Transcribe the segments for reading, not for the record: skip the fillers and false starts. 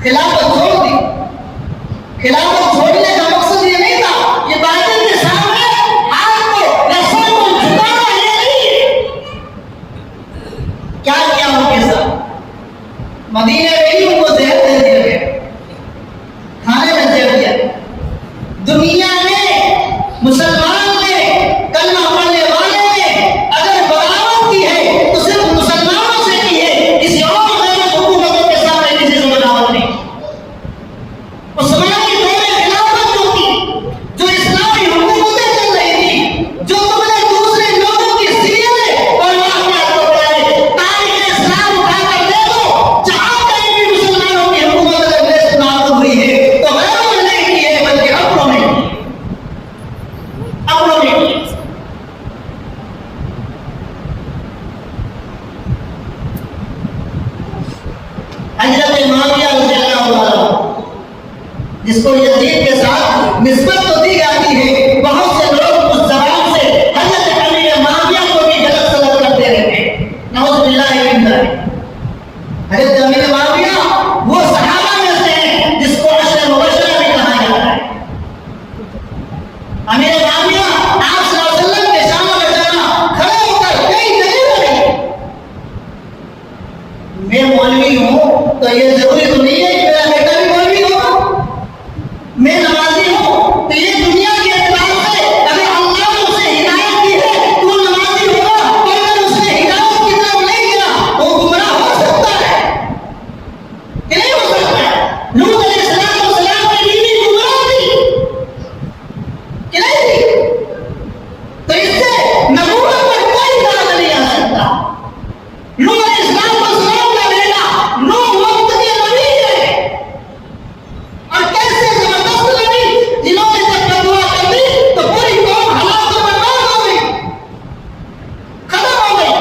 خلافت چھوڑ دی. خلافت چھوڑنے کا مقصد یہ نہیں تھا یہ باطل کے سامنے آپ کو یا سر کو جھکانا، یہ نہیں. کیا کیا ان کے ساتھ؟ مدینے میں ہی ان کو زہر دے دیا گیا، کھانے میں زہر دیا. دنیا میں مسلمان نے کلمہ پڑھنے والے نے اگر بغاوت کی ہے تو صرف مسلمانوں سے کی ہے، کسی اور غیر حکومتوں کے سامنے کسی سے بغاوت نہیں. عثمان کی دور خلافت جو تھی، جو اسلامی حکومتیں چل رہی تھی، جو تم نے دوسرے لوگوں کی سیرتیں اور واقعات کو پڑھائے، تاریخ اسلام اٹھا کر دے دو، جہاں کہیں بھی مسلمانوں کی حکومت اگر دیش نافذ ہوئی ہے تو غیروں نے نہیں کی ہے بلکہ اپنوں نے کی ہے. اپنوں نے کی. حضرت معاویہ رضی اللہ عنہ جس کو یزید کے ساتھ نسبت تو دی جاتی ہے، بہت سے لوگ اس زبان سے حضرت امیر معاویہ کو بھی غلط سلط کرتے رہتے ہیں. نعوذ باللہ من ذلک. حضرت امیر معاویہ وہ صحابہ میں سے ہیں جس کو عشر مبشرہ بھی کہا جاتا ہے. امیر معاویہ آپ صلی اللہ علیہ وسلم کے شام و جانا کھڑے ہو کر کئی دلیل رہی. میں مولوی ہوں تو یہ ضروری تو نہیں ہے کہ میرا بیٹا بھی مولوی ہوگا. میں نمازی ہوں تو یہ دنیا کے اعتبار سے اگر اللہ نے اسے ہدایت دی ہے تو وہ نمازی ہوگا، اور اگر اس نے ہدایت کی طرف نہیں گیا وہ گمراہ ہو سکتا ہے کہ نہیں ہو سکتا ہے. لوط علیہ السلام کی بیوی گمراہ تھی کہ نہیں تھی؟ تو اس سے نبوت پر کوئی داغ نہیں آ سکتا. لوط علیہ السلام کا بیٹا نوح وقت کے نبی ہے، اور کیسے زبردست نبی جنہوں نے جب بدعا کر دی تو پوری قوم ہلاک و برباد ہو گئی، ختم ہو گئی.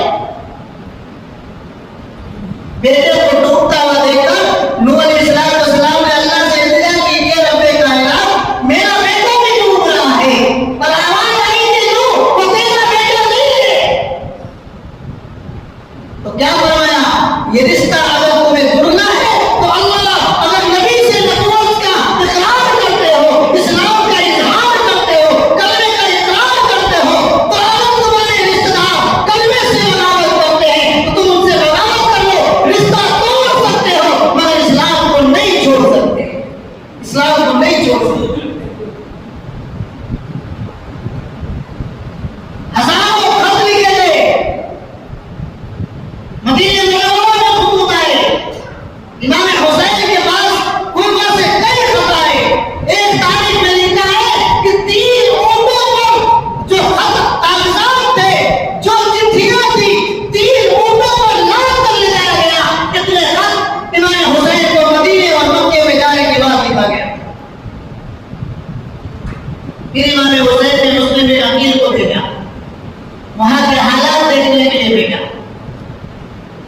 بیٹے کو ڈوبتا ہوا دیکھ کر نوح علیہ السلام نے اللہ سے التجا کی کہ رب کائنات میرا بیٹا بھی ڈوب رہا ہے، پر آواز آئی کہ نوح وہ تیرا بیٹا نہیں ہے. تو کیا فرمایا؟ یہ رشتہ اگر تمہیں جڑنا ہے تو اللہ اگر نبی سے نبوت کا اقرار کرتے ہو، اسلام کا اظہار کرتے ہو، کلمے کا اقرار کرتے ہو، تو اگر تمہارے رشتہ دار کلمے سے بغاوت کرتے ہیں تو تم ان سے بغاوت کر لو. رشتہ توڑ سکتے ہو مگر اسلام کو نہیں چھوڑ سکتے. اسلام کو نہیں چھوڑ سکتے. ہزاروں خط لکھے گئے، مدینے منورہ میں خطوط آئے، امام حسین کے پاس کوفہ سے کئی خط آئے. ایک تاریخ میں لکھا ہے کہ 3 اونٹوں پر جو خط کاغذات تھے، جو چٹھیاں تھی، 3 اونٹوں پر لاد کر لے جایا گیا. اتنے خط امام حسین کو مدینے اور مکے میں جانے کے بعد لکھا گیا. پھر امام حسین نے مسلم بن عقیل کو بھیجا، وہاں کے حالات دیکھنے کے لیے بھیجا.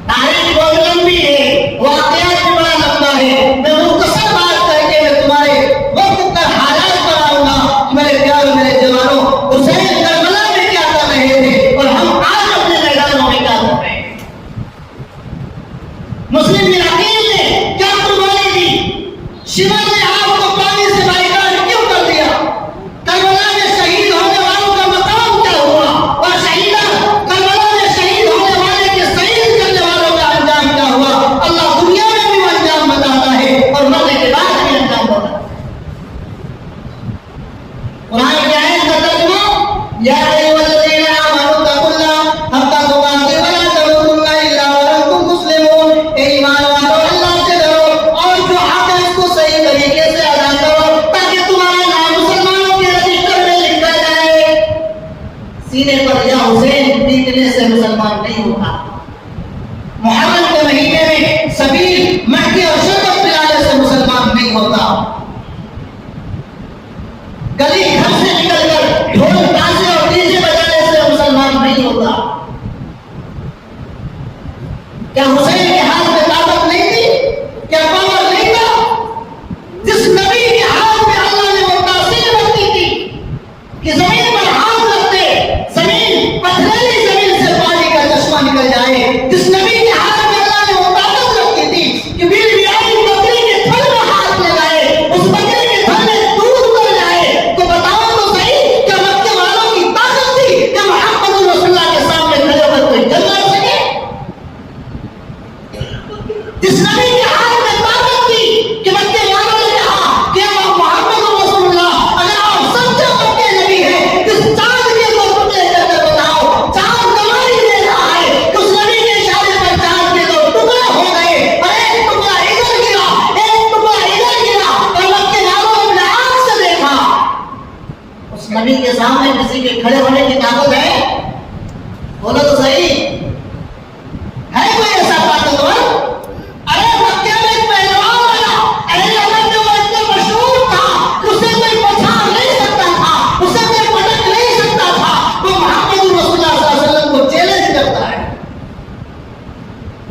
تاریخ بہت لمبی ہے، واقعات بھی بڑا لمبا ہے. میں مختصر بات کر کے میں تمہارے وقت پر حالات پر آؤں گا. میرے پیاروں، میرے جوانوں، حسین کربلا میں کیا کر رہے تھے اور ہم آج اپنے میدانوں میں کیا کر رہے ہیں. مسلم بن عقیل نے کیا قربانی دی؟ شمر نے آپ کو پانی سے باریکار کیوں کر دیا؟ کربلا میں شہید ہونے والوں کا مقام کیا ہوا؟ اور شہیدہ کربلا میں شہید ہونے والے کے شہید کرنے والوں کا انجام کیا ہوا؟ اللہ دنیا میں بھی وہ انجام بتاتا ہے اور مرنے کے بعد بھی انجام بتاتا ہے. قرآن کی آیت کا ترجمہ یا ایھا الذین آمنوا اتقوا اللہ حق تقاته ولا تموتن الا وانتم مسلمون. اے ایمان والو اللہ سے ڈرو اور جو حق ہے اس کو صحیح طریقے سے ادا کرو تاکہ تمہارا نام مسلمانوں کے رجسٹر میں لکھا جائے. سینے پر یا حسین پیٹنے سے مسلمان نہیں ہوتا. محرم کے مہینے میں سبیل مہدی اور شربت پلانے سے مسلمان نہیں ہوتا. گلی گھر سے نکل کر ڈھول تازے اور ڈیجے بجانے سے مسلمان نہیں ہوتا. کیا حسین کے ہاتھ میں طاقت نہیں تھی؟ کیا پاور نہیں تھا؟ جس نبی کے ہاتھ میں اللہ نے وہ تاثیر رکھی تھی کہ زمین پر ہاتھ رکھتے زمین پتھریلی زمین سے پانی کا چشمہ نکل جائے. جس نبی کے ہاتھ میں اللہ نے وہ طاقت رکھی تھی کہ بیوی آئی بکری کے تھن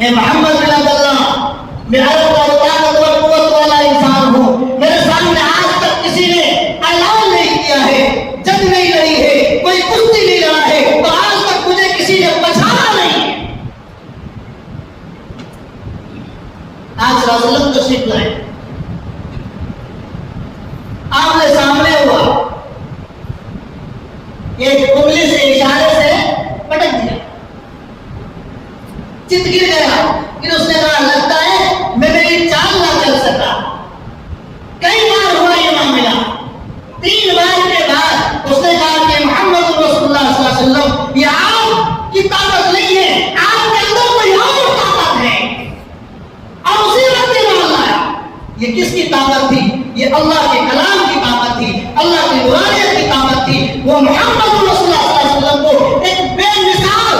میں محمد بن عبداللہ میں عرب کا طاقت و قوت والا انسان ہوں. میرے سامنے آج تک کسی نے اعلان نہیں کیا ہے, جنگ نہیں لڑی ہے, کوئی کشتی نہیں لڑا ہے, تو آج تک مجھے کسی نے پہچانا نہیں. آج صلی اللہ علیہ وسلم تشریف لائے, آمنے سامنے ہوا, ایک انگلی سے اشارے سے پٹک دیا, چت گر گیا. پھر اس نے کہا لگتا ہے میں میری چال نہ چل سکا. کئی بار ہوا یہ معاملہ, 3 بار کے بعد اس نے کہا کہ محمد رسول اللہ صلی اللہ علیہ وسلم یہ آپ کی طاقت نہیں ہے, آپ کے اندر کوئی اور طاقت ہے. اور اسی وقت ایمان لایا. یہ کس کی طاقت تھی؟ یہ اللہ کے کلام کی طاقت تھی, اللہ کی نورانیت کی طاقت تھی. وہ محمد رسول اللہ صلی اللہ علیہ وسلم کو ایک بے مثال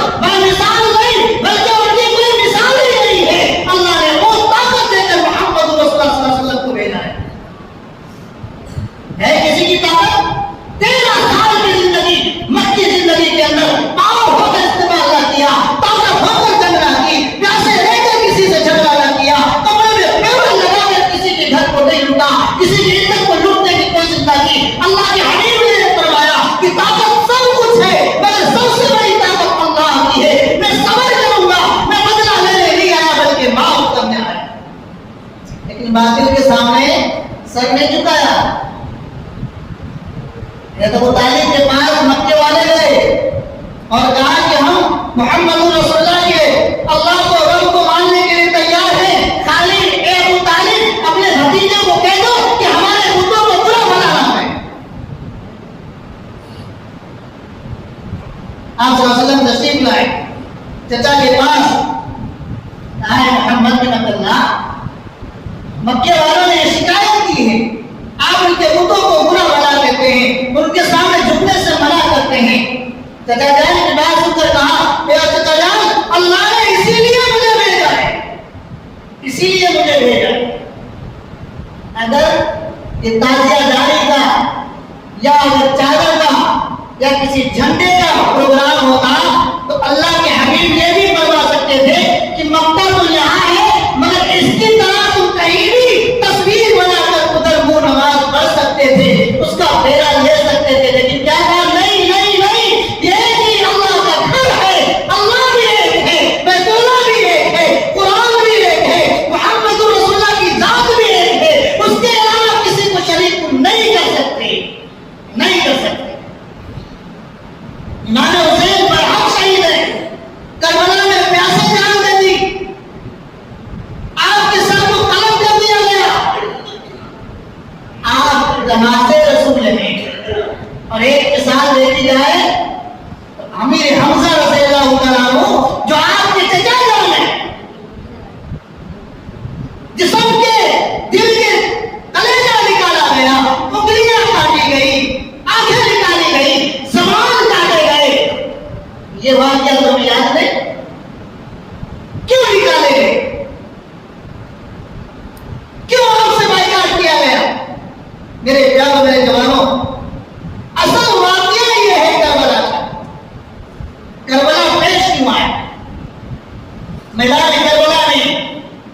نہیں بلکہ ان کی کوئی مثال ہی نہیں ہے, اللہ نے وہ طاقت دے کر محمد رسول اللہ صلی اللہ علیہ وسلم کو بھیجا ہے. کسی کی طاقت 13 سال کی زندگی, مکی زندگی کے اندر پاؤ ہو کر استعمال نہ کیا, طاقت ہو کر جنگ نہ کی, پیاسے رہ کر کسی سے جھگڑا نہ کیا, کمرے میں پیور لگا کر کسی کے گھر کو نہیں لوٹا, کسی کی عزت کو لوٹنے کی کوشش نہ کی. اللہ کے حبیب نے فرمایا کہ طاقت سب کچھ ہے مگر سب سے بڑی طاقت اللہ کی ہے. میں صبر کروں گا, میں بدلہ لینے نہیں آیا بلکہ معاف کرنے آیا. لیکن باطل کے سامنے سر نہیں جھکایا. ابو طالب کے پاس مکے والے گئے اور کہا کہ ہم محمد رسول اللہ کے اللہ کو رب کو ماننے کے لیے تیار ہیں, خالی اے ابو طالب اپنے بھتیجے کو کہہ دو کہ ہمارے بتوں کو برا بنانا ہے. آپ صلی اللہ علیہ وسلم تشریف لائے چچا کے پاس. آئے محمد بن عبداللہ, مکے والوں نے شکایت کی ہے, آپ ان کے بتوں کو برا بنا دیتے ہیں, ان کے سامنے جھکنے سے منع کرتے ہیں. چچا جان کی بات سن کر کہا میرا چچا جان اللہ نے اسی لیے مجھے بھیجا ہے, اسی لیے مجھے بھیجا ہے. اگر یہ تازیہ جاری کا یا چادر کا یا کسی جھنڈے کا پروگرام ہوتا تو اللہ کے حبیب یہ بھی فرما سکتے تھے کہ مکہ تو یہاں ہے مگر اس کی طرح تم کہیں بھی تصویر بنا کر ادھر منہ نماز پڑھ سکتے تھے, اس کا پھیرا لے سکتے تھے. لیکن کیا کہا نہیں نہیں نہیں, یہ کہ اللہ کا گھر ہے, اللہ بھی ایک ہے, بیت اللہ بھی ایک ہے, قرآن بھی ایک ہے, محمد رسول اللہ کی ذات بھی ایک ہے, اس کے علاوہ کسی کو شریک نہیں کر سکتے, نہیں کر سکتے. امام حسین برحق شہید ہے, کربلا میں پیاسے جان دے دی, آپ کے سر کو قلم کر دیا گیا. آپ جنازے رسول ہیں اور ایک مثال دیکھی جائے امیر حمزہ رضی اللہ تعالیٰ عنہ جو آپ کے چچا جان ہیں, جسم کے دل کے کلیجہ نکالا گیا, انگلیاں کاٹی گئی, آنکھیں نکالی گئی, زبان کاٹے گئے. یہ واقعہ تمہیں یاد ہے؟ کیوں نکالے گئے, کیوں آپ سے بائیکاٹ کیا گیا؟ میرے پیاروں میرے جوانوں, اصل واقعہ یہ ہے کربلا کا. کربلا پیش کیوں آیا؟ میدان کربلا میں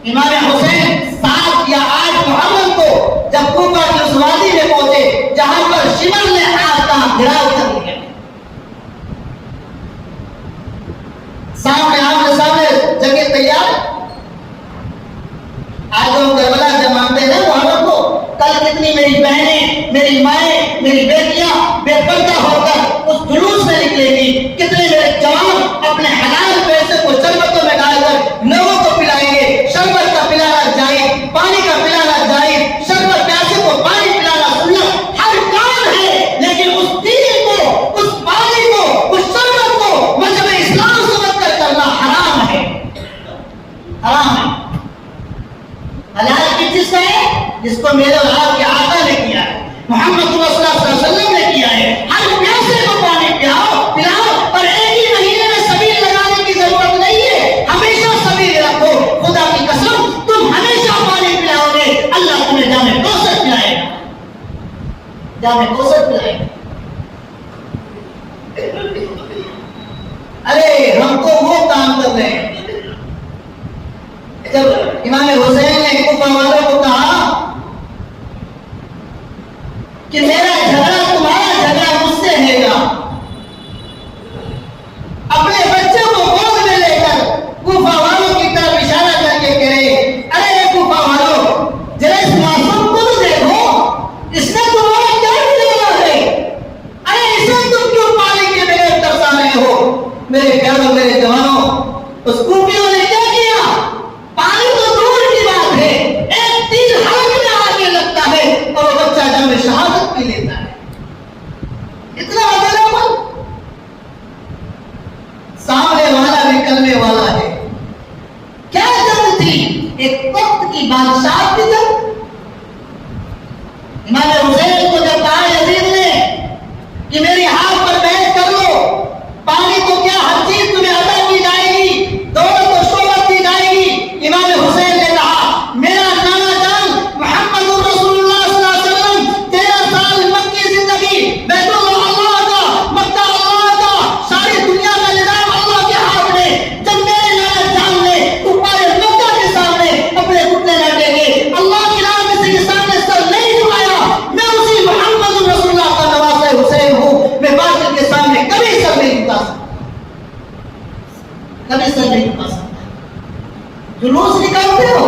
امام حسین 7 یا 8 محرم کو جب کوفہ کی اس وادی میں پہنچے جہاں پر شمر نے آپ کا گھیراؤ کر لیا, سامنے آمنے سامنے جگہ تیار. آج ہم کربلا جب مانتے ہیں محرم کو, کل کتنی میری بہنیں, میری مائیں, میری بیٹیاں بے پردہ ہو کر اس جلوس میں نکلے گی, کتنے میرے جوان اپنے حلال پیسے کو شربتوں میں ڈال کر لوگوں کو پلائیں گے. شربت کا پلانا جائز, پانی کا پلانا جائز, شربت پیاسے کو پانی پلانا سنت, ہر کام ہے, لیکن اس دین کو, اس پانی کو, اس شربت کو مذہب اسلام سمجھ کر کرنا حرام ہے, حرام ہے. حلال کی چیز ہے جس کو میرے اور آپ کے آقا نے کیا ہے, محمد صلی اللہ علیہ وسلم نے کیا ہے. ہر پیاسے کو پانی پلاؤ اور ایک ہی مہینے میں سبیل لگانے کی ضرورت نہیں ہے, ہمیشہ سبیل رکھو. خدا کی قسم تم ہمیشہ پانی پلاؤ گے, اللہ تمہیں جامع کوثر پلائے گا, جامع کوثر پلائے گا. ارے ہم تو وہ کام کر رہے ہیں جب امام حسین نے کوفہ والوں کو کہا کہ میرا جھگڑا تمہارا جھگڑا مجھ سے ہے گا، اپنے بچوں کو گود میں لے کر کوفہ والوں کی طرف اشارہ کر کے کہے، ارے کوفہ والوں، ذرا اس معصوم کو تو دیکھو، اس نے تمہارا کیا بگاڑا ہے؟ ارے اسے تم کیوں پانی کے بغیر ترسا رہے ہو؟ میرے پیاروں، میرے جوانوں، اس کوفیوں نے کیا کیا؟ پانی تو دور کی بات ہے، ایک تیر ہاتھ میں آ کے لگتا ہے اور وہ بچہ جنگ میں شہادت بھی لیتا ہے۔ اتنا بدلا من، سامنے والا بھی کلمے والا ہے۔ کیا جنگ تھی؟ ایک وقت کی بادشاہ کی جنگ۔ امام حسین کو جب کہا یزید نے کہ میری ہاتھ پر بیعت کر لو، پانی تو کیا ہر چیز تمہیں عطا کی جائے گی، دولت و شہرت دی جائے گی، امام حسین نے کہا میرا نانا جان محمد رسول اللہ صلی اللہ علیہ وسلم 13 سال مکی زندگی، بیت اللہ کا، مکہ اللہ کا، ساری دنیا کا نظام اللہ کے ہاتھ میں، جب میرے نانا جان نے کفار مکہ کے سامنے اپنے گھٹنے نہ ٹیکے، اللہ کی راہ میں سے کے سامنے سر نہیں جھکایا، میں اسی محمد رسول اللہ کا نواسہ حسین ہوں، میں باطل کے سامنے کبھی سر نہیں جھکا سکتا، کبھی سر نہیں جھکا سکتا۔ جلوس نکالتے ہو،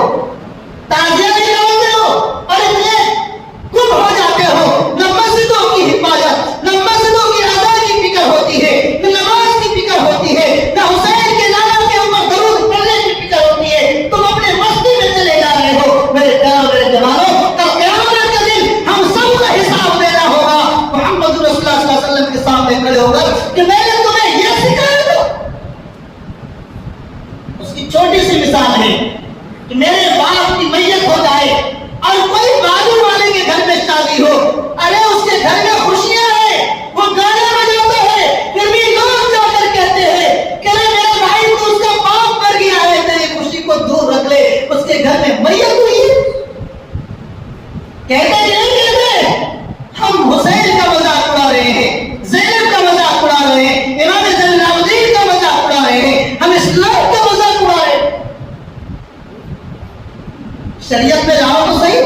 تعزیہ نکالتے ہو اور اتنے گم ہو جاتے ہو، نہ مسجدوں کی حفاظت، نہ مسجدوں کی ادا کی فکر ہوتی ہے، نہ نماز کی فکر ہوتی ہے، نہ حسین کے نانا کے اوپر درود پڑھنے کی فکر ہوتی ہے، تم اپنے مستی میں چلے جا رہے ہو۔ میرے پیاروں، میرے جوانوں، کل قیامت کے دن ہم سب کا حساب دینا ہوگا، محمد رسول اللہ صلی اللہ علیہ وسلم کے سامنے کھڑے ہو کر کہ میں نے تمہیں یہ سکھایا تھا۔ اس کی چھوٹی سی مثال ہے کہ میرے باپ کی میت ہو جائے اور کوئی بازو والے کے گھر میں شادی ہو، ارے اس کے گھر میں خوشیاں ہیں، وہ گانے بجاتا ہے، پھر بھی لوگ جا کر کہتے ہیں کہ میرے بھائی تو اس کا باپ مر گیا ہے، تیری خوشی کو دور رکھ لے، اس کے گھر میں میت ہوئی ہے۔ کہتے نہیں کہتے ہم حسین کا مذاق اڑا رہے ہیں، زینب کا مذاق اڑا رہے ہیں، امام زین العابدین کا مذاق اڑا رہے ہیں، ہم اسلام کا مذاق اڑا رہے ہیں۔ شریعت میں جاؤ تو صحیح،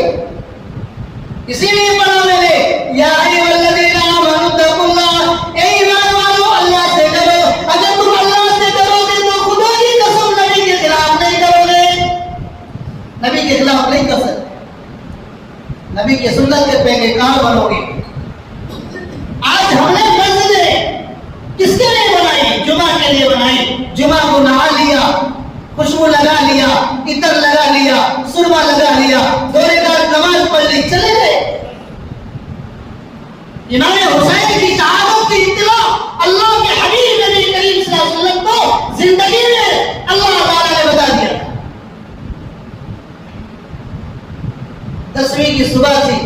اسی لیے پڑھا میں نے یا ایھا الذین آمنوا اتقوا اللہ، اے ایمان والو اللہ سے ڈرو، اگر تم اللہ سے ڈرو گے تو خدا کی قسم نبی کے خلاف نہیں کرو گے، نبی کے خلاف نہیں کر سکتے، نبی کی سنت کے پیروکار کار بنو گے۔ آج ہم نے مسجدیں کس کے لیے بنائی؟ جمعہ کے لیے بنائی، جمعہ کو نہا لیا، خوشبو لگا لیا، عطر لگا لیا، سرما لگا لیا، دورے دار نماز پڑھ لی، چلے گئے۔ امام حسین کی شہادت کی اطلاع اللہ کے حبیب نبی کریم صلی اللہ علیہ وسلم کو زندگی میں اللہ تعالیٰ نے بتا دیا۔ 10ویں کی صبح تھی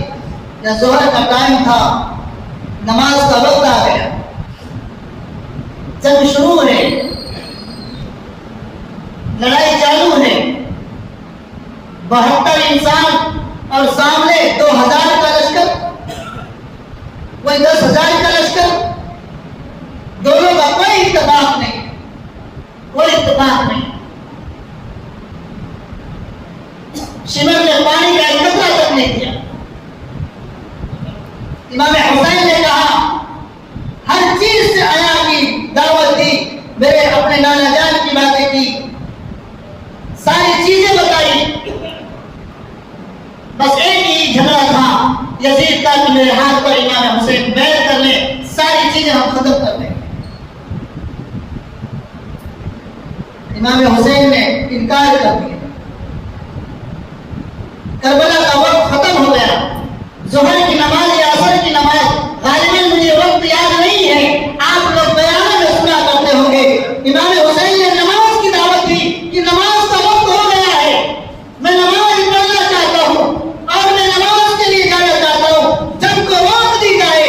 یا ظہر کا ٹائم تھا، نماز کا وقت آ گیا، جنگ شروع ہے، لڑائی چالو ہے، 72 انسان اور سامنے 2000 کا لشکر، کوئی 10,000 کا لشکر، دونوں کا کوئی اتفاق نہیں، کوئی اتفاق نہیں۔ شمر نے پانی کا ایک قطرہ تک نہیں کیا۔ امام حسین نے کہا ہر چیز سے حیا کی دعوت دی، میرے اپنے نانا جان کی باتیں کی، ساری چیزیں بتائی، بس ایک ہی جھگڑا تھا یزید کا کہ میرے ہاتھ پر امام حسین بیعت کر لیں، ساری چیزیں ہم ختم کر دیں۔ امام حسین نے انکار کر دیا۔ کربلا کا وقت ختم ہو گیا، ظہر کی نماز یا عصر کی نماز، غالباً مجھے وقت یاد نہیں ہے، آپ لوگ بیان میں سنا کرتے ہوں گے، امام حسین نے نماز کی دعوت دی کہ نماز کا وقت ہو گیا ہے، میں نماز پڑھنا چاہتا ہوں اور میں نماز کے لیے جانا چاہتا ہوں، جنگ کو روک دی جائے۔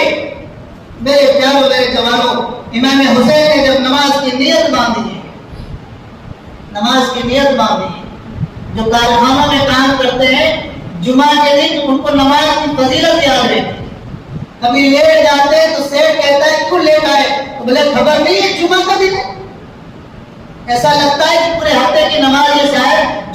میرے پیاروں، میرے جوانوں، امام حسین نے جب نماز کی نیت باندھی ہے، نماز کی نیت باندھی ہے، جو کارخانوں میں کام کرتے ہیں جمعہ کے دن ان کو نماز کی فضیلت یاد رہتی، کبھی لیٹ جاتے تو سیٹ کہتا ہے کیوں لیٹ آئے، تو بولے خبر نہیں ہے جمعہ کا دن ہے، ایسا لگتا ہے کہ پورے ہفتے کی نماز یہ شاید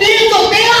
313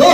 2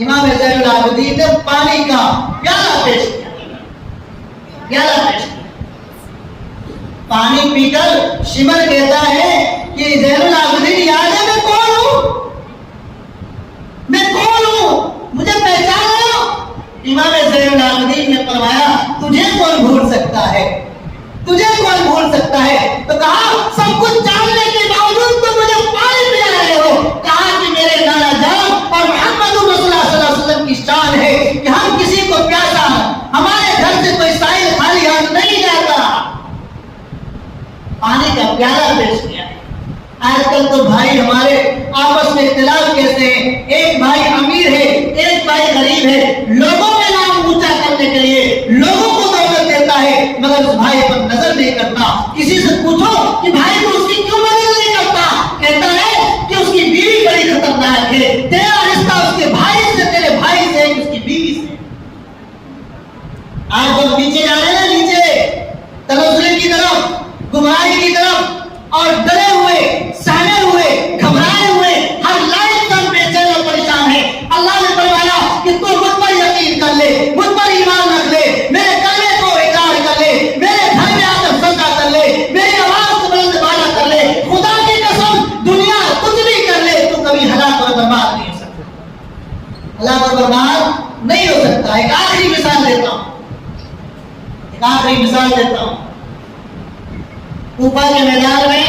امام زین العابدین نے پانی کا پیالہ پیش کیا، پیالہ پیش کیا. پانی پی کر شمر کہتا ہے کہ زین العابدین یاد ہے میں کون ہوں، میں کون ہوں، مجھے پہچانو. امام زین العابدین نے فرمایا تجھے کون بھول سکتا ہے، تجھے کون بھول سکتا ہے. تو کہا سب کچھ جاننے کے باوجود تو مجھے پانی پلا رہے ہو. کہا کہ میرے نانا جان اور محمد رسول اللہ صلی اللہ علیہ وسلم کی شان ہے کہ ہم کسی کو پیاسا، ہمارے گھر سے کوئی سائل خالی ہاتھ نہیں جاتا. پانی کا پیالہ پیش کیا. آج کل تو بھائی ہمارے آپس میں اختلاف کیسے ہیں، ایک بھائی امیر ہے ایک بھائی غریب ہے، لوگوں میں نام اونچا کرنے کے لیے لوگوں کو دولت دیتا ہے مگر اس بھائی پر نظر نہیں کرتا. کسی سے پوچھو کہ بھائی کو اس کی کیوں مدد نہیں کرتا، کہتا ہے کہ اس کی بیوی بڑی خطرناک ہے، تیرا رشتہ اس کے بھائی سے، تیرے بھائی سے، اس کی بیوی سے. آج جب نیچے جا رہے ہیں، نیچے تنزل کی طرف، گمراہی کی طرف، اور ڈرے ہوئے، سہمے ہوئے، گھبرائے ہوئے، ہر لائن پر بے چین اور پریشان ہے. اللہ نے فرمایا کہ تو مجھ پر یقین کر لے، مجھ پر ایمان رکھ لے، میرے کلمے کو اقرار کر لے، میرے گھر میں آ کر سجدہ کر لے، میری آواز کو بلند بالا کر لے. خدا کی قسم دنیا کچھ بھی کر لے تو کبھی ہلاک اور برباد نہیں ہو سکتا، ہلاک اور برباد نہیں ہو سکتا. ایک آخری مثال دیتا ہوں، ایک آخری مثال دیتا ہوں. کوفہ کے میدان میں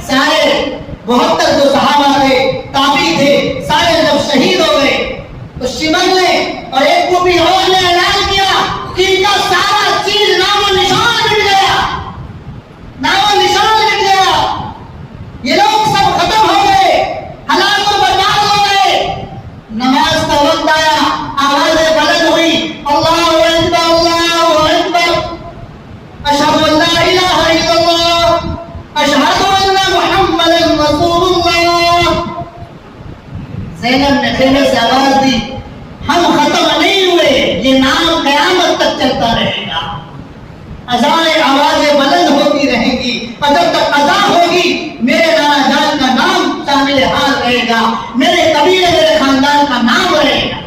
سارے 72 جو صحابہ تھے، تابعی تھے، سارے جب شہید ہو گئے تو شمر نے اور ایک کوفی اور نے اعلان کیا کہ ان کا سارا چیز نام و نشان مٹ گیا، نام و نشان مٹ گیا، یہ لوگ سب ختم ہو گئے، ہلاک و برباد ہو گئے. نماز کا وقت آیا، آوازیں بلند ہوئی، اللہ اکبر اللہ اکبر، اشہد ان لا الہ الا اللہ اشہد ان محمد رسول اللہ. زینب نے خیمے سے آواز دی ہم ختم نہیں ہوئے، یہ نام قیامت تک چلتا رہے گا. اذانیں آوازیں بلند ہوتی رہیں گی اور جب تک اذان ہوگی میرے نانا جان کا نام شامل حال رہے گا، میرے قبیلے میرے خاندان کا نام رہے گا.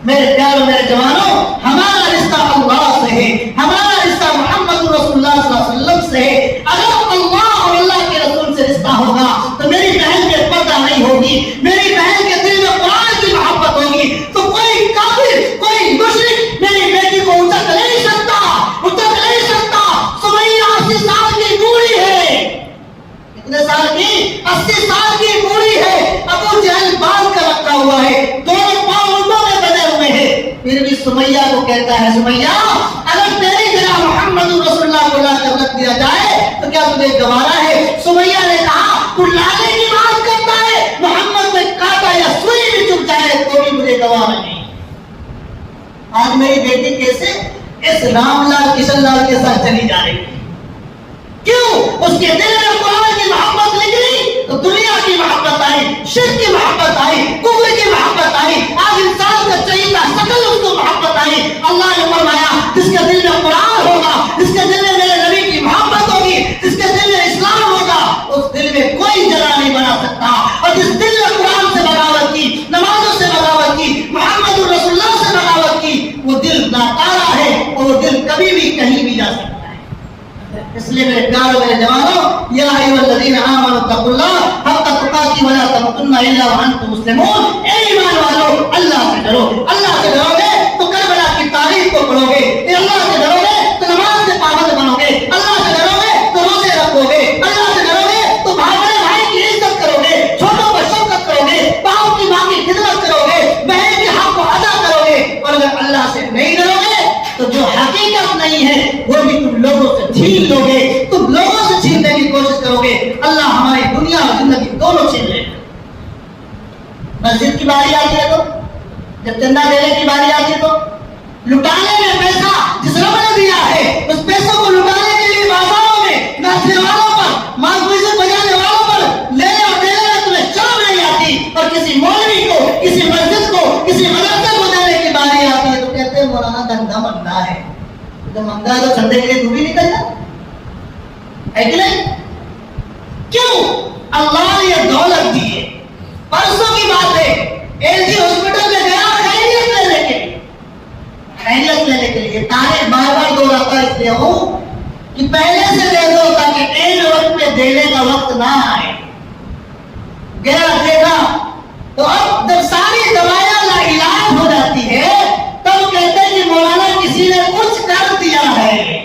میرے پیاروں میرے جوانوں، ہمارا رشتہ اللہ سے ہے، ہمارا رشتہ محمد رسول اللہ صلی اللہ علیہ وسلم سے ہے. اگر اللہ اور اللہ کے رسول سے رشتہ ہوگا تو میری بہن کے پردہ نہیں ہوگی، میری بہن کے دل میں قرآن کی محبت ہوگی، تو کوئی کافر کوئی مشرک میری بیٹی کو اچک نہیں سکتا، اچک نہیں سکتا. سمیہ 80 سال کی بوڑھی ہے، کتنے سال کی؟ 80 سال کی بوڑھی ہے، ابو جہل باندھ کر رکھا ہوا ہے، دونوں پاؤں اونٹوں میں بندھے ہوئے ہیں، پھر بھی سمیہ کو کہتا ہے سمیہ اگر تیری جگہ محمد رسول اللہ کو لا کر رکھ دیا جائے تو کیا تجھے گوارا ہے؟ سمیہ نے کہا تو لانے کی بات کرتا ہے، محمد میں کاٹا یا سوئی بھی چپ جائے تو بھی مجھے گوارا نہیں. آج میری بیٹی کیسے اس رام لال کشن لال کے ساتھ چلی جا رہی ہے؟ کیوں؟ اس کے دل میں قرآن کی محبت نکلی تو دنیا کی محبت آئی، شرک کی محبت آئی، کفر کی محبت آئی، آج انسان کا چہیتا شکل اس کو محبت آئی. اللہ نے فرمایا جس کے دل میں قرآن ہوگا، جس کے دل میں میرے نبی کی محبت ہوگی، جس کے دل میں اسلام ہوگا، اس دل میں کوئی جلا نہیں بنا سکتا. اور جس دل میں قرآن سے بغاوت کی، نمازوں سے بغاوت کی، محمد رسول اللہ سے بغاوت کی، وہ دل ناکارہ ہے اور وہ دل کبھی بھی کہیں بھی جا سکتا. اس لیے میرے پیاروں میرے جوانوں، یا ایھا الذین آمنوا اتقوا اللہ حق تقاته ولا تموتن الا وانتم مسلمون. اے ایمان والو اللہ سے ڈرو. اللہ سے ڈرو گے تو کربلا کی تاریخ کو پڑھو گے، اللہ سے ڈرو گے تو نماز سے پابند بنو گے، اللہ سے ڈرو گے تو روزے رکھو گے، اللہ سے ڈرو گے تو بھائی بھائی کی عزت کرو گے، چھوٹوں پر شفقت کرو گے، باؤں کی ماں کی خدمت کرو گے، بہن کے حق کو ادا کرو گے. اور اگر اللہ سے نہیں ڈرو گے تو جو حقیقت نہیں ہے وہ بھی تم لوگوں سے چھین لو گے، تم لوگوں سے چھیننے کی کوشش کرو گے. اللہ ہماری دنیا اور زندگی دونوں چھین لے. مسجد کی باری آتی ہے تو، جب چندہ دینے کی باری آتی ہے تو لٹانے میں پیسہ جس رب نے دیا ہے اس پیسوں کو لٹانے کے لیے بازاروں میں ناچنے والوں پر، مانگویزیں بجانے والوں پر لینے اور دینے میں تمہیں شرم نہیں آتی. اور کسی مولوی کو، کسی مسجد کو، کسی مدرسے کو دینے کی باری آتی ہے تو کہتے ہیں مولانا دھندا مندا ہے. جب مندا ہے تو چندے کے لیے تو بھی نکل جا ہے کہ نہیں؟ کیوں؟ اللہ نے یہ دولت دی ہے. پرسوں کی بات ہے، ایل جی ہاسپٹل میں گیا اس لیے ہوں کہ پہلے سے دے دو تاکہ این وقت پہ دینے کا وقت نہ آئے. گیا دیکھا تو اب جب ساری دوائیاں لاعلاج ہو جاتی ہے تب کہتے ہیں کہ مولانا کسی نے کچھ کر دیا ہے.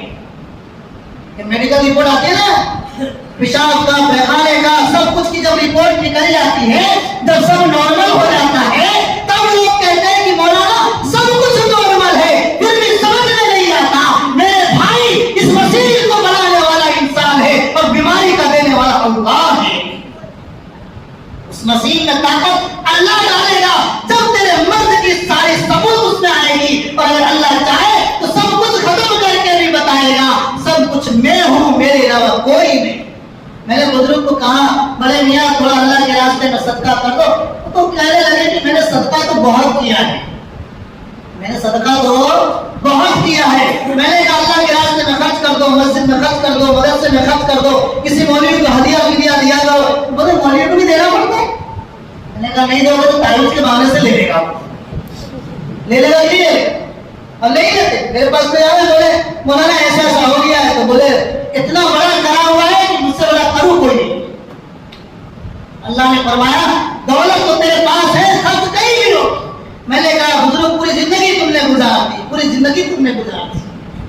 میڈیکل رپورٹ آتی ہے نا, پیشاب کا, پیخانے کا, سب کچھ کی جب رپورٹ نکل جاتی ہے, جب سب نارمل ہو جاتا ہے تب لوگ کہتے ہیں کہ مولانا سب کچھ نارمل ہے, پھر بھی سمجھ میں نہیں آتا. میرے بھائی, اس مسیح کو بنانے والا انسان ہے اور بیماری کا دینے والا اللہ ہے. اس مسیح میں طاقت اللہ ڈالے گا جب تیرے مرض کی ساری ثبوت اس میں آئے گی, اور اگر اللہ چاہے تو سب کچھ ختم کر کے بھی بتائے گا سب کچھ میں ہوں, میرے علاوہ کوئی نہیں. میں نے بزرگ کو کہا بڑے میاں تھوڑا اللہ کے راستے میں صدقہ کر دو, تو کہنے لگے کہ میں نے صدقہ تو بہت کیا ہے, میں نے صدقہ تو بہت کیا ہے. میں نے کہا اللہ کے راستے میں خرچ کر دو, مسجد میں خرچ کر دو, مدرسے میں خرچ کر دو, کسی مولوی کو ہدیہ دیا کرو. بولے مولوی کو بھی دینا پڑتا ہے. میں نے کہا نہیں دو گے تو تعویذ کے بہانے سے لے لے گا, لے لے گا کہ اور نہیں لیتے. میرے پاس کوئی آئے بولے مولانا ایسا ایسا ہو گیا ہے, تو بولے اتنا بڑا کرا ہوا ہے کہ مجھ سے بڑا کروں کوئی نہیں. اللہ نے فرمایا دولت تو تیرے پاس ہے, خرچ کہیں بھی ہو. میں نے کہا بزرگ پوری زندگی تم نے گزار دی, پوری زندگی تم نے گزار دی,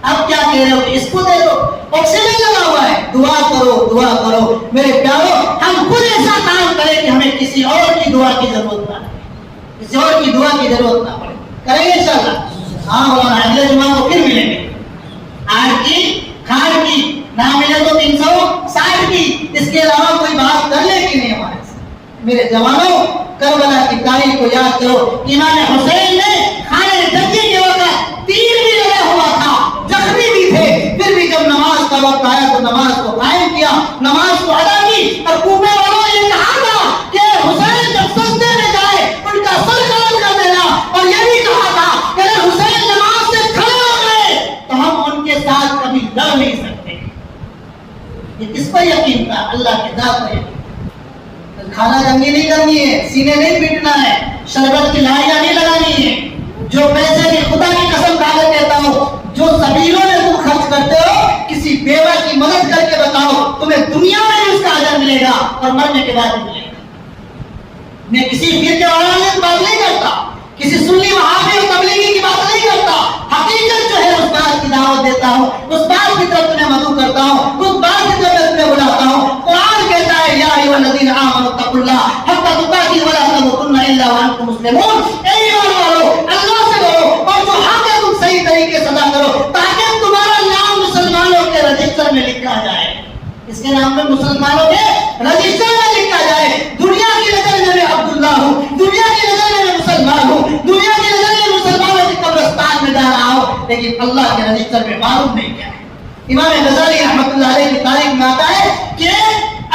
اب کیا کہہ رہے ہو کہ اس کو دے دو, آکسیجن لگا ہوا ہے. دعا کرو, دعا کرو میرے پیارو, ہم خود ایسا کام کریں کہ ہمیں کسی اور کی دعا کی ضرورت نہ پڑے, کسی اور کی دعا کی ضرورت نہ پڑے. کریں گے انشاءاللہ. ہاں مولانا اگلے جمعہ کو پھر ملیں گے. آج کی کھاڑ کی نہ ملے تو 360 کی, اس کے علاوہ کوئی بات کر لے کہ نہیں ہمارے سے. میرے جوانوں, کربلا کی تاریخ کو یاد کرو. امام حسین نے کھانے جنگی کے وقت تیر بھی لگا ہوا تھا, زخمی بھی تھے, پھر بھی جب نماز کا وقت آیا تو نماز کو قائم کیا, نماز کو ادا کی. اور کوفے والوں نے کہا تھا کہ حسین جب سجدے میں جائے ان کا سر قلم کر دینا, اور یہ بھی کہا تھا کہ اگر حسین نماز سے کھڑے ہو گئے تو ہم ان کے ساتھ کبھی لڑ نہیں سکتے. یہ کس پر یقین تھا؟ اللہ کے ذات پر یقین. کھانا جنگی نہیں کرنی ہے, سینے نہیں پیٹنا ہے, شربت کی لائیاں نہیں لگانی ہے. جو پیسے کی خدا کی قسم کھا کے کہتا ہوں, جو سبیلوں میں تم خرچ کرتے ہو, کسی بیوہ کی مدد کر کے بتاؤ, تمہیں دنیا میں بھی اس کا اجر ملے گا اور مرنے کے بعد بھی ملے گا. میں کسی پیر کے والے کی بات نہیں کرتا, کسی سنی وہابی اور تبلیغی کی بات نہیں کرتا. حقیقت جو ہے اس بات کی دعوت دیتا ہوں, اس بات کی طرف تمہیں مدعو کرتا ہوں, اس بات کی طرف تمہیں بلاتا ہوں. قرآن کہتا ہے یا ایھا الذین آمنوا اتقوا اللہ حق تقاته ولا تموتن الا وانتم مسلمون. اے ایمان والو, اللہ سے ڈرو اور جو حق ہے تم صحیح طریقے سے ادا کرو, تاکہ تمہارا نام مسلمانوں کے رجسٹر میں لکھا جائے. اس کے نام میں مسلمانوں کے رجسٹر میں لکھا جائے. دنیا کی نظر میں عبداللہ ہوں, دنیا کی نظر میں مسلمان ہوں, دنیا کی نظر میں مسلمانوں کی قبرستان میں جا رہا ہوں, لیکن اللہ کے رجسٹر میں معلوم نہیں کیا ہے. امام غزالی رحمۃ اللہ علیہ کی تاریخ میں آتا ہے کہ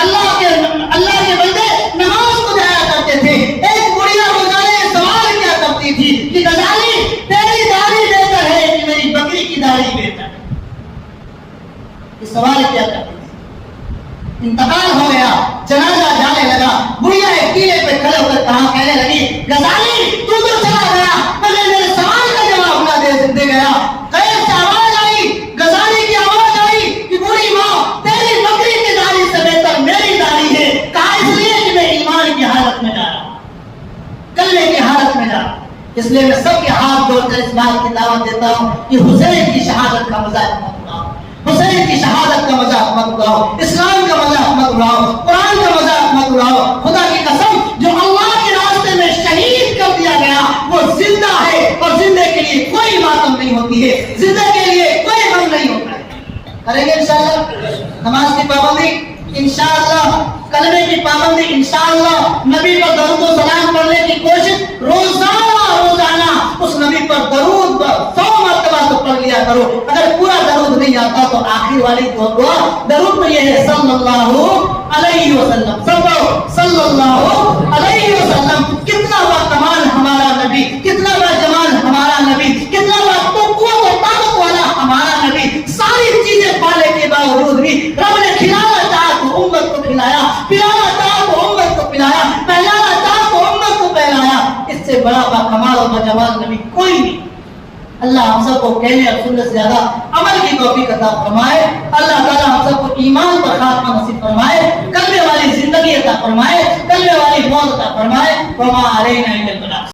اللہ کے بندے نماز کو جایا کرتے تھے. ایک بڑھیا روزانے سوال کیا کرتی تھی کہ غزالی تیری داڑھی بہتر ہے کہ میری بکری کی داڑھی بہتر ہے. یہ سوال کیا کرتی تھی. انتقال ہو گیا, جنازہ جانے لگا, بڑھیا ایک ٹیلے پہ کھڑے ہو کر کہا, کہنے لگی غزالی تو چلا گیا, مگر میرے سوال کا جواب نہ دے گیا. غیب سے آواز آئی, غزالی کی آواز آئی کہ بوڑھی ماں تیری بکری کی داڑھی سے بہتر میری داڑھی ہے. کہا اس لیے کہ میں ایمان کی حالت میں جا رہا ہوں, کلمے کی حالت میں جا رہا ہوں, اس لیے میں سب کے ہاتھ جوڑ کر اس بات کی دعوت دیتا ہوں کہ حسین کی شہادت کا مذاق مت اڑاؤ, حسین کی شہادت کا مذاق مت اڑاؤ, اسلام کا مذاق مت اڑاؤ, قرآن کا مذاق مت اڑاؤ. خدا کی قسم جو اللہ کے راستے میں شہید کر دیا گیا وہ زندہ ہے, اور زندے کے لیے کوئی ماتم نہیں ہوتی ہے, زندے کے لیے کوئی غم نہیں ہوتا ہے. کریں گے انشاءاللہ نماز کی پابندی, انشاءاللہ کلمے کی پابندی, انشاءاللہ نبی پر درود و سلام پڑھنے کی کوشش, روزانہ اس نبی پر درود 100 مرتبہ تو پڑھ لیا کرو. اگر پورا درود نہیں آتا تو آخر والی دعا درود میں یہ ہے صلی اللہ علیہ وسلم. سب صلی اللہ علیہ وسلم. کتنا با کمال ہمارا نبی, کتنا با جمال ہمارا نبی, کتنا با قوت و طاقت والا ہمارا نبی. ساری چیزیں پانے کے باوجود بھی رب نے کھلانا چاہا تو امت کو کھلایا, پلانا چاہا تو امت کو پلایا, پہلانا چاہا تو امت کو پہلایا. اس سے بڑا با کمال اور با جمال نبی کوئی نہیں. اللہ ہم سب کو کہنے اور سننے سے زیادہ عمل کی توفیق عطا فرمائے. اللہ تعالیٰ ہم سب کو ایمان پر خاتمہ نصیب فرمائے, کلمے والی زندگی عطا فرمائے, کلمے والی موت عطا فرمائے. وما علینا الا البلاغ.